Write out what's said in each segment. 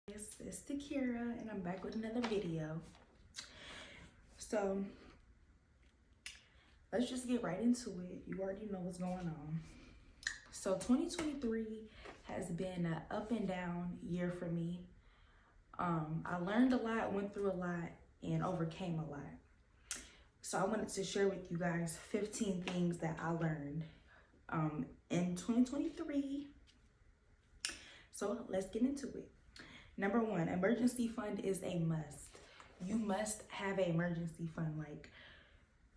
It's Takira and I'm back with another video. So let's just get right into it. You already know what's going on. So 2023 has been an up and down year for me. I learned a lot, went through a lot, and overcame a lot. So I wanted to share with you guys 15 things that I learned in 2023. So let's get into it. Number one, emergency fund is a must. You must have an emergency fund. Like,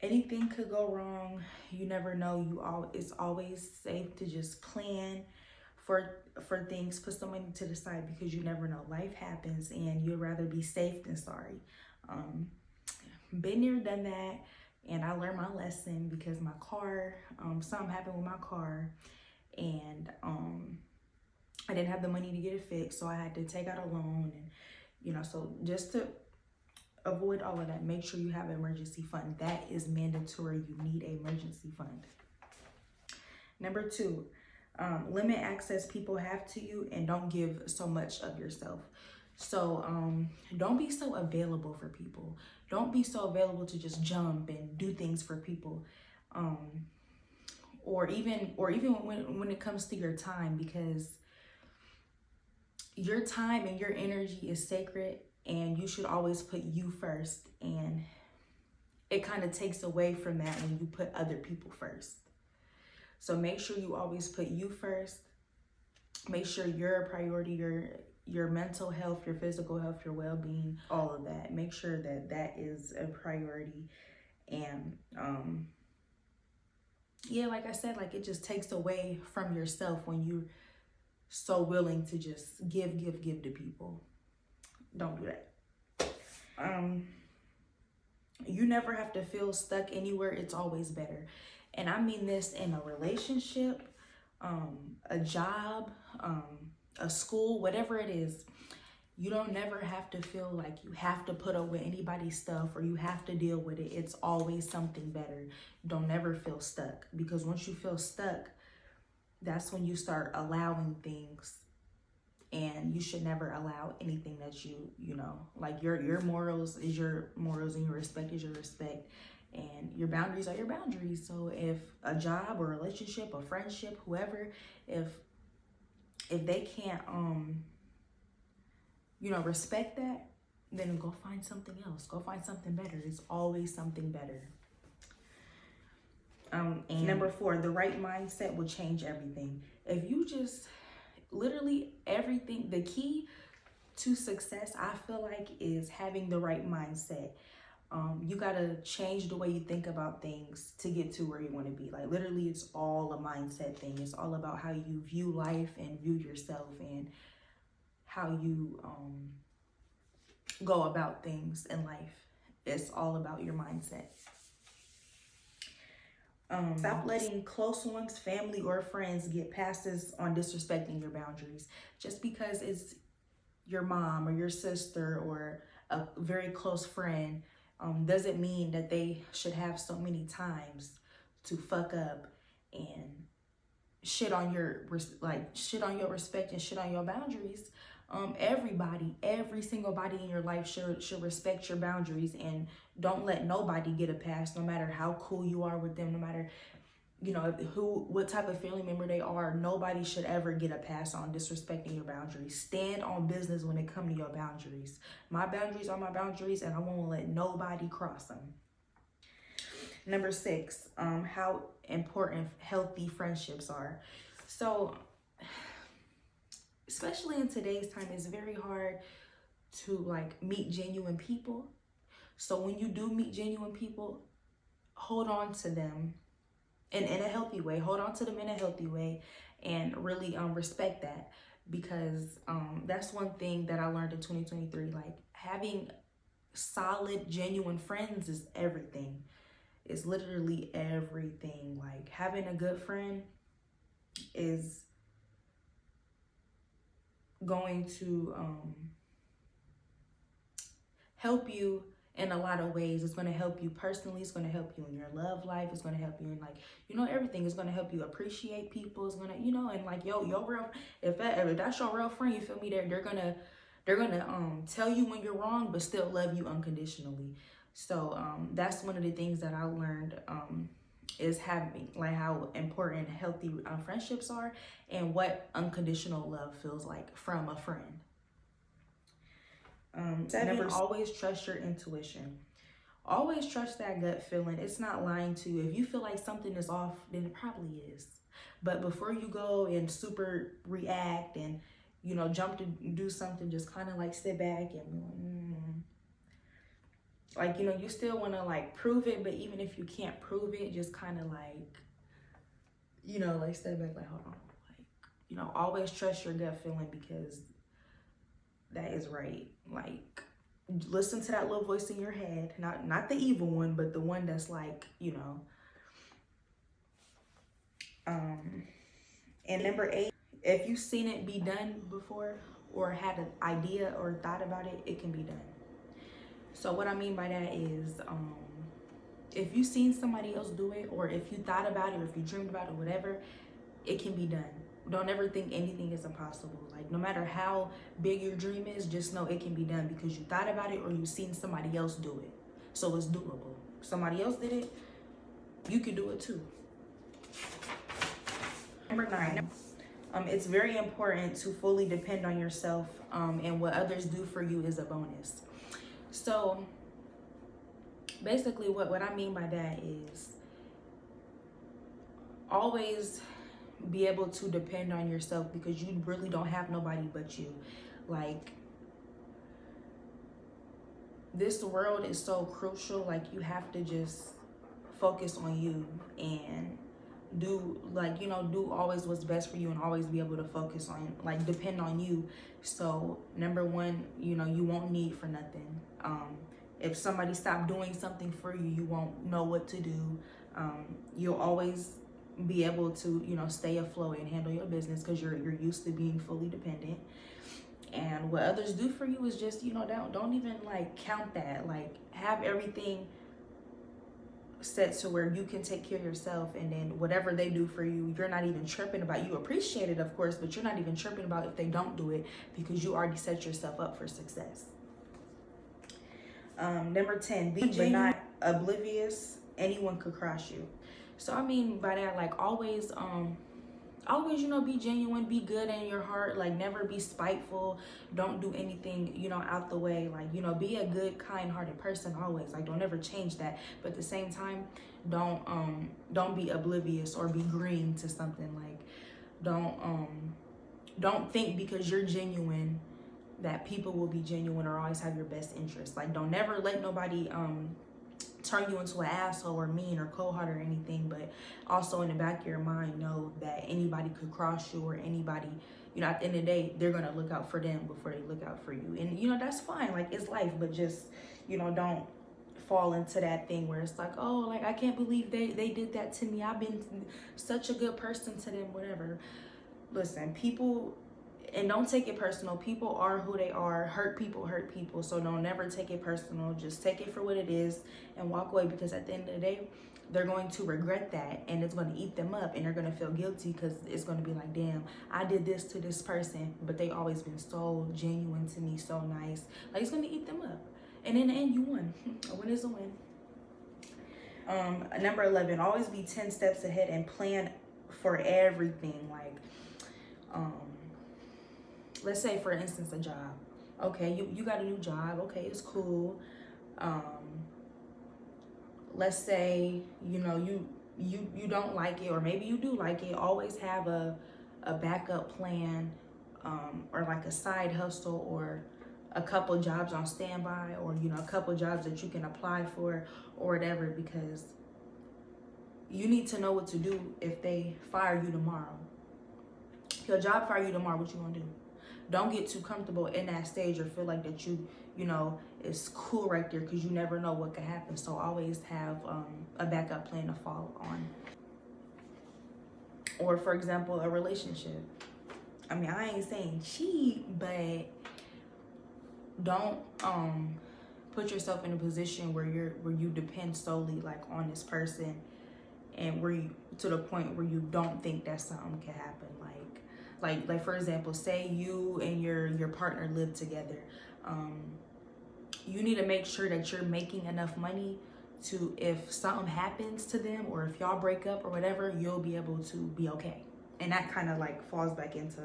anything could go wrong. You never know. It's always safe to just plan for things. Put some money to the side because you never know. Life happens and you'd rather be safe than sorry. Been there, done that, and I learned my lesson because my car, something happened with my car, and I didn't have the money to get it fixed, so I had to take out a loan, and so just to avoid all of that, make sure you have an emergency fund. That is mandatory. You need an emergency fund. Number two, limit access people have to you and don't give so much of yourself. So don't be so available for people. Don't be so available to just jump and do things for people. Or even when it comes to your time, because your time and your energy is sacred and you should always put you first, and it kind of takes away from that when you put other people first. So make sure you always put you first. Make sure you're a priority, your mental health, your physical health, your well-being, all of that. Make sure that that is a priority. And yeah, like I said, like, it just takes away from yourself when you're so willing to just give to people. Don't do that. You never have to feel stuck anywhere. It's always better. And I mean this in a relationship, a job, a school, whatever it is. You don't never have to feel like you have to put up with anybody's stuff or you have to deal with it. It's always something better. Don't never feel stuck, because once you feel stuck, that's when you start allowing things, and you should never allow anything that like your morals is your morals and your respect is your respect, and your boundaries are your boundaries. So if a job or a relationship or friendship, whoever, if they can't respect that, then go find something else. Go find something better. It's always something better. And number four, the right mindset will change everything. If you just literally everything, the key to success, I feel like, is having the right mindset. You gotta change the way you think about things to get to where you want to be. Like, literally, it's all a mindset thing. It's all about how you view life and view yourself, and how you go about things in life. It's all about your mindset. Stop letting close ones, family or friends, get passes on disrespecting your boundaries. Just because it's your mom or your sister or a very close friend doesn't mean that they should have so many times to fuck up and shit on your respect and shit on your boundaries. Every single body in your life should respect your boundaries, and don't let nobody get a pass, no matter how cool you are with them, no matter what type of family member they are. Nobody should ever get a pass on disrespecting your boundaries. Stand on business when it comes to your boundaries. My boundaries are my boundaries, and I won't let nobody cross them. Number six, how important healthy friendships are. So, especially in today's time, it's very hard to meet genuine people. So when you do meet genuine people, hold on to them in a healthy way. Hold on to them in a healthy way, and really respect that, because that's one thing that I learned in 2023. Like, having solid, genuine friends is everything. It's literally everything. Like, having a good friend is going to help you in a lot of ways. It's going to help you personally. It's going to help you in your love life. It's going to help you in everything. It's going to help you appreciate people. It's going to, and your real, if that's your real friend, you feel me? They're going to They're gonna tell you when you're wrong, but still love you unconditionally. So that's one of the things that I learned is having, like, how important healthy friendships are and what unconditional love feels like from a friend. 7, always trust your intuition. Always trust that gut feeling. It's not lying to you. If you feel like something is off, then it probably is. But before you go and super react and, you know, jump to do something, just kind of like sit back and like, you know, you still want to like prove it, but even if you can't prove it, just kind of like, you know, like step back, like, hold on, like, you know, always trust your gut feeling, because that is right. Like, listen to that little voice in your head, not the evil one, but the one that's like, you know. And number 8, if you've seen it be done before or had an idea or thought about it, it can be done. So what I mean by that is, if you've seen somebody else do it, or if you thought about it, or if you dreamed about it, whatever, it can be done. Don't ever think anything is impossible. Like, no matter how big your dream is, just know it can be done because you thought about it or you've seen somebody else do it. So it's doable. Somebody else did it, you can do it too. Number 9, it's very important to fully depend on yourself, and what others do for you is a bonus. So basically what I mean by that is always be able to depend on yourself, because you really don't have nobody but you. Like, this world is so crucial. Like, you have to just focus on you and do, like, you know, do always what's best for you, and always be able to focus on, like, depend on you. So number 1, you know, you won't need for nothing. If somebody stopped doing something for you, you won't know what to do. You'll always be able to, you know, stay afloat and handle your business because you're used to being fully dependent. And what others do for you is just, you know, don't even like count that. Like, have everything set to where you can take care of yourself, and then whatever they do for you, you're not even tripping about. You appreciate it, of course, but you're not even tripping about if they don't do it, because you already set yourself up for success. Number 10, be genuine, but not oblivious. Anyone could cross you. So I mean by that, like, always, you know, be genuine, be good in your heart. Like, never be spiteful. Don't do anything, you know, out the way. Like, you know, be a good, kind-hearted person always. Like, don't ever change that. But at the same time, don't be oblivious or be green to something. Like, don't think because you're genuine that people will be genuine or always have your best interest. Like, don't never let nobody turn you into an asshole or mean or cold-hearted or anything, but also in the back of your mind, know that anybody could cross you, or anybody, you know, at the end of the day, they're gonna look out for them before they look out for you. And, you know, that's fine. Like, it's life, but just, you know, don't fall into that thing where it's like, oh, like, I can't believe they did that to me. I've been such a good person to them, whatever. Listen, people, and don't take it personal. People are who they are. Hurt people. So don't never take it personal. Just take it for what it is and walk away, because at the end of the day, they're going to regret that, and it's going to eat them up, and they're going to feel guilty, because it's going to be like, damn, I did this to this person, but they always been so genuine to me, so nice. Like, it's going to eat them up. And in the end, you won. A win is a win. Number 11, always be 10 steps ahead and plan for everything. Like, let's say, for instance, a job. Okay, you got a new job. Okay, it's cool. Let's say, you know, you don't like it, or maybe you do like it. Always have a backup plan, or like a side hustle, or a couple jobs on standby, or, you know, a couple jobs that you can apply for or whatever, because you need to know what to do if they fire you tomorrow. If your job fire you tomorrow, what you gonna do? Don't get too comfortable in that stage or feel like that you know, it's cool right there, because you never know what could happen. So always have a backup plan to fall on. Or, for example, a relationship. I mean, I ain't saying cheat, but don't put yourself in a position where you depend solely, like, on this person, and where you, to the point where you don't think that something can happen. Like, Like for example, say you and your partner live together. You need to make sure that you're making enough money to, if something happens to them or if y'all break up or whatever, you'll be able to be okay. And that kind of like falls back into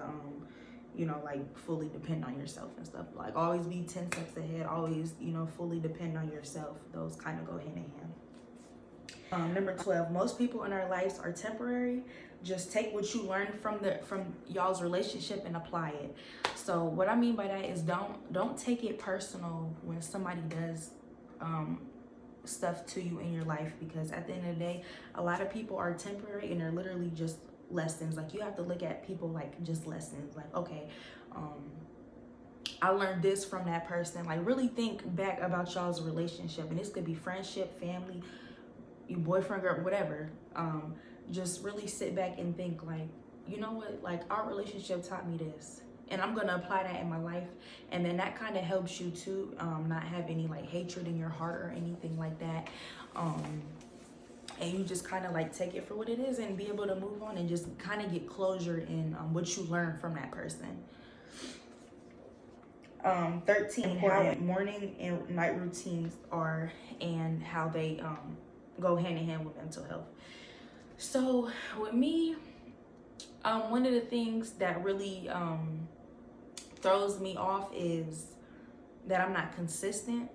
you know, like fully depend on yourself and stuff. Like always be 10 steps ahead, always, you know, fully depend on yourself. Those kind of go hand in hand. Number 12, most people in our lives are temporary. Just take what you learned from y'all's relationship and apply it. So what I mean by that is don't take it personal when somebody does stuff to you in your life, because at the end of the day, a lot of people are temporary and they're literally just lessons. Like you have to look at people like just lessons. Like, okay, I learned this from that person. Like really think back about y'all's relationship, and this could be friendship, family, your boyfriend, girl, whatever. Just really sit back and think like, you know what, like our relationship taught me this, and I'm gonna apply that in my life. And then that kind of helps you to not have any like hatred in your heart or anything like that. And you just kind of like take it for what it is and be able to move on and just kind of get closure in what you learned from that person. 13, how morning and night routines are and how they go hand in hand with mental health. So with me, one of the things that really throws me off is that I'm not consistent.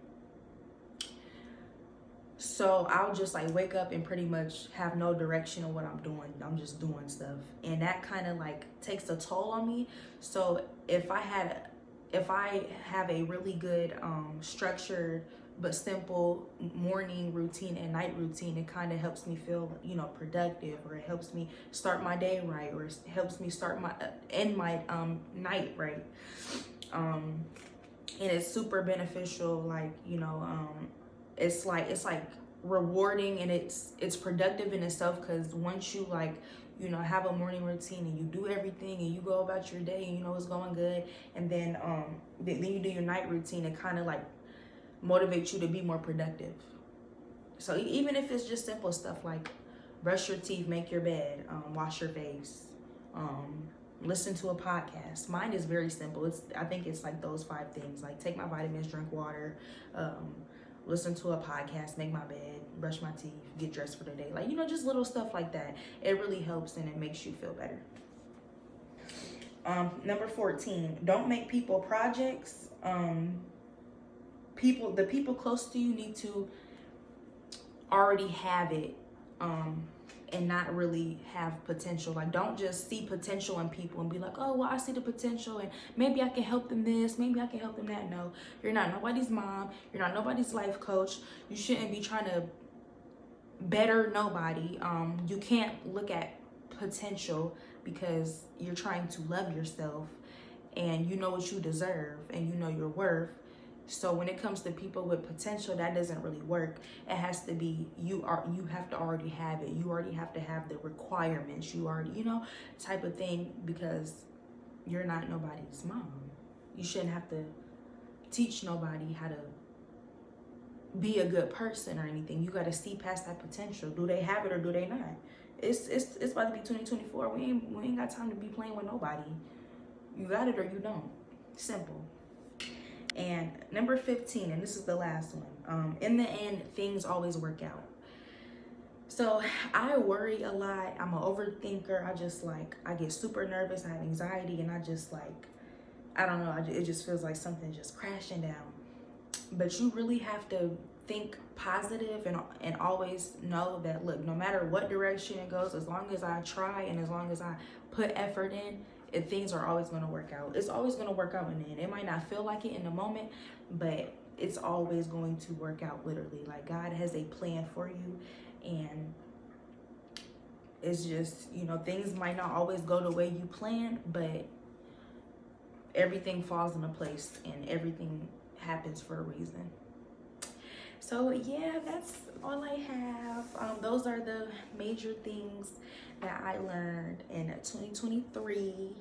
So I'll just like wake up and pretty much have no direction of what I'm doing. I'm just doing stuff, and that kind of like takes a toll on me. So if I have a really good structured but simple morning routine and night routine, it kind of helps me feel, you know, productive, or it helps me start my day right, or it helps me start my end my night right. And it's super beneficial. Like, you know, it's like rewarding, and it's productive in itself, because once you like, you know, have a morning routine and you do everything and you go about your day and you know it's going good, and then you do your night routine, it kind of like motivates you to be more productive. So even if it's just simple stuff like brush your teeth, make your bed, wash your face, listen to a podcast. Mine is very simple. I think it's like those 5 things, like take my vitamins, drink water, listen to a podcast, make my bed, brush my teeth, get dressed for the day. Like, you know, just little stuff like that. It really helps and it makes you feel better. Number 14, don't make people projects. The people close to you need to already have it, and not really have potential. Like, don't just see potential in people and be like, oh, well, I see the potential and maybe I can help them this, maybe I can help them that. No, you're not nobody's mom. You're not nobody's life coach. You shouldn't be trying to better nobody. You can't look at potential, because you're trying to love yourself and you know what you deserve and you know your worth. So when it comes to people with potential, that doesn't really work. It has to be, you have to already have it. You already have to have the requirements. You already, you know, type of thing, because you're not nobody's mom. You shouldn't have to teach nobody how to be a good person or anything. You got to see past that potential. Do they have it or do they not? It's about to be 2024. We ain't got time to be playing with nobody. You got it or you don't. Simple. And number 15, and this is the last one. In the end, things always work out. So I worry a lot. I'm an overthinker. I get super nervous. I have anxiety, and I just like, I don't know. It just feels like something's just crashing down. But you really have to think positive and always know that, look, no matter what direction it goes, as long as I try and as long as I put effort in, things are always going to work out. It's always going to work out in the end. It might not feel like it in the moment, but it's always going to work out, literally. Like, God has a plan for you, and it's just, you know, things might not always go the way you planned, but everything falls into place and everything happens for a reason. So yeah, that's all I have. Those are the major things that I learned in 2023.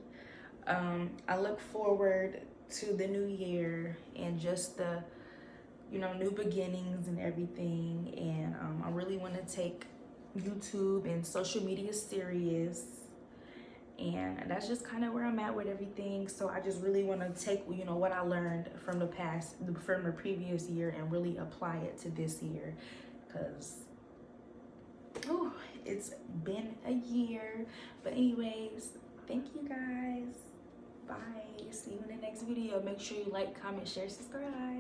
I look forward to the new year and just the, you know, new beginnings and everything. And I really want to take YouTube and social media serious. And that's just kind of where I'm at with everything. So I just really want to take, you know, what I learned from the previous year and really apply it to this year, because it's been a year. But anyways, thank you guys. Bye. See you in the next video. Make sure you like, comment, share, subscribe.